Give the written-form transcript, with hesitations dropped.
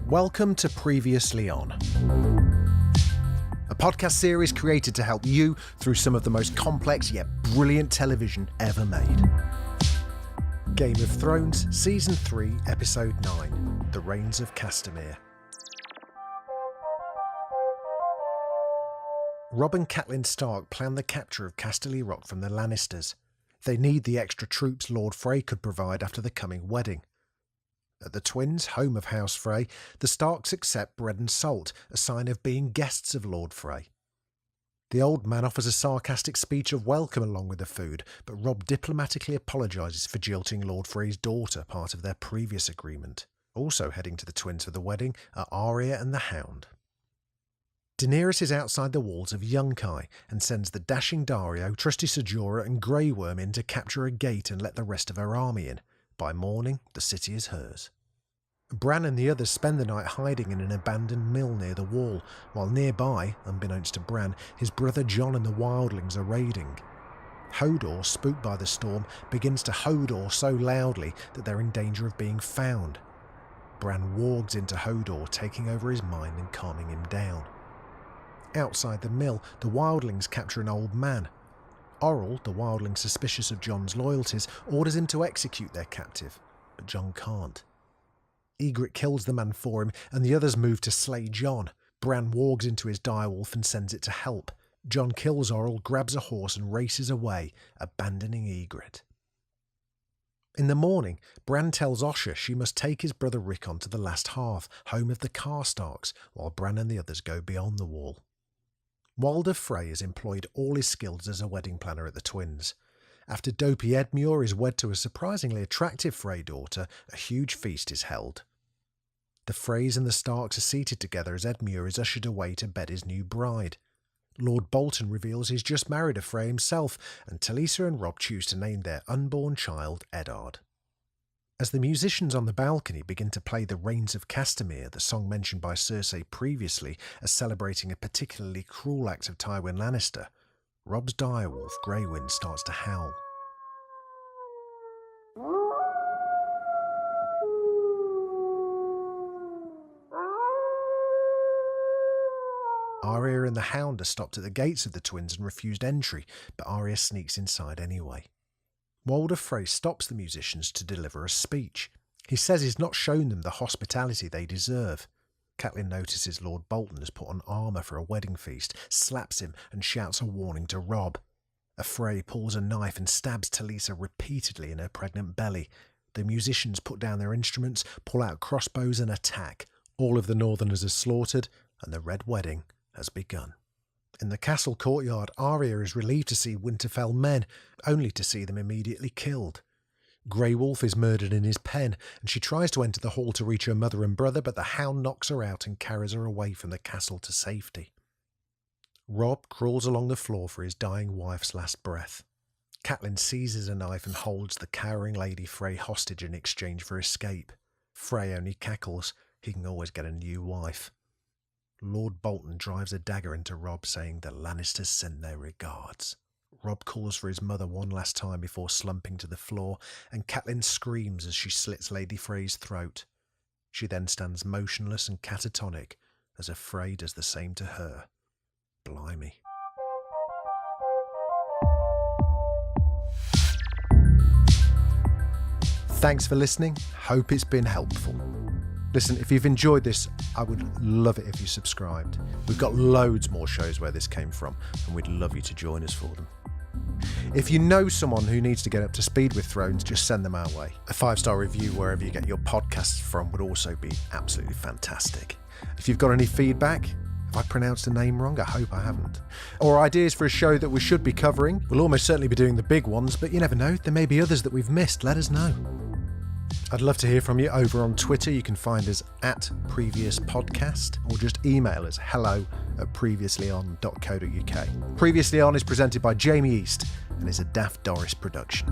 Welcome to Previously On, a podcast series created to help you through some of the most complex yet brilliant television ever made. Game of Thrones Season 3, Episode 9, The Reigns of Castamere. Robb and Catelyn Stark plan the capture of Casterly Rock from the Lannisters. They need the extra troops Lord Frey could provide after the coming wedding. At the Twins, home of House Frey, the Starks accept bread and salt, a sign of being guests of Lord Frey. The old man offers a sarcastic speech of welcome along with the food, but Robb diplomatically apologises for jilting Lord Frey's daughter, part of their previous agreement. Also heading to the Twins for the wedding are Arya and the Hound. Daenerys is outside the walls of Yunkai and sends the dashing Dario, trusty Ser Jorah and Grey Worm in to capture a gate and let the rest of her army in. By morning, the city is hers. Bran and the others spend the night hiding in an abandoned mill near the wall, while nearby, unbeknownst to Bran, his brother Jon and the wildlings are raiding. Hodor, spooked by the storm, begins to Hodor so loudly that they're in danger of being found. Bran wargs into Hodor, taking over his mind and calming him down. Outside the mill, the wildlings capture an old man. Orrell, the wildling suspicious of Jon's loyalties, orders him to execute their captive, but Jon can't. Ygritte kills the man for him, and the others move to slay Jon. Bran wargs into his direwolf and sends it to help. Jon kills Orrell, grabs a horse and races away, abandoning Ygritte. In the morning, Bran tells Osha she must take his brother Rickon to the last hearth, home of the Karstarks, while Bran and the others go beyond the wall. Walder Frey has employed all his skills as a wedding planner at the Twins. After dopey Edmure is wed to a surprisingly attractive Frey daughter, a huge feast is held. The Freys and the Starks are seated together as Edmure is ushered away to bed his new bride. Lord Bolton reveals he's just married a Frey himself, and Talisa and Robb choose to name their unborn child Eddard. As the musicians on the balcony begin to play The Reigns of Castamere, the song mentioned by Cersei previously as celebrating a particularly cruel act of Tywin Lannister, Robb's direwolf Greywind starts to howl. Arya and the Hound are stopped at the gates of the Twins and refused entry, but Arya sneaks inside anyway. Walder Frey stops the musicians to deliver a speech. He says he's not shown them the hospitality they deserve. Catelyn notices Lord Bolton has put on armour for a wedding feast, slaps him and shouts a warning to Robb. A Frey pulls a knife and stabs Talisa repeatedly in her pregnant belly. The musicians put down their instruments, pull out crossbows and attack. All of the Northerners are slaughtered and the Red Wedding has begun. In the castle courtyard, Arya is relieved to see Winterfell men, only to see them immediately killed. Grey Wolf is murdered in his pen, and she tries to enter the hall to reach her mother and brother, but the Hound knocks her out and carries her away from the castle to safety. Robb crawls along the floor for his dying wife's last breath. Catelyn seizes a knife and holds the cowering Lady Frey hostage in exchange for escape. Frey only cackles. He can always get a new wife. Lord Bolton drives a dagger into Robb, saying the Lannisters send their regards. Robb calls for his mother one last time before slumping to the floor, and Catelyn screams as she slits Lady Frey's throat. She then stands motionless and catatonic as a Frey does the same to her. Blimey. Thanks for listening. Hope it's been helpful. Listen, if you've enjoyed this, I would love it if you subscribed. We've got loads more shows where this came from, and we'd love you to join us for them. If you know someone who needs to get up to speed with Thrones, just send them our way. A 5-star review wherever you get your podcasts from would also be absolutely fantastic. If you've got any feedback, have I pronounced a name wrong? I hope I haven't. Or ideas for a show that we should be covering? We'll almost certainly be doing the big ones, but you never know. There may be others that we've missed. Let us know. I'd love to hear from you over on Twitter. You can find us at Previous Podcast, or just email us hello@previouslyon.co.uk. Previously On is presented by Jamie East and is a Daft Doris production.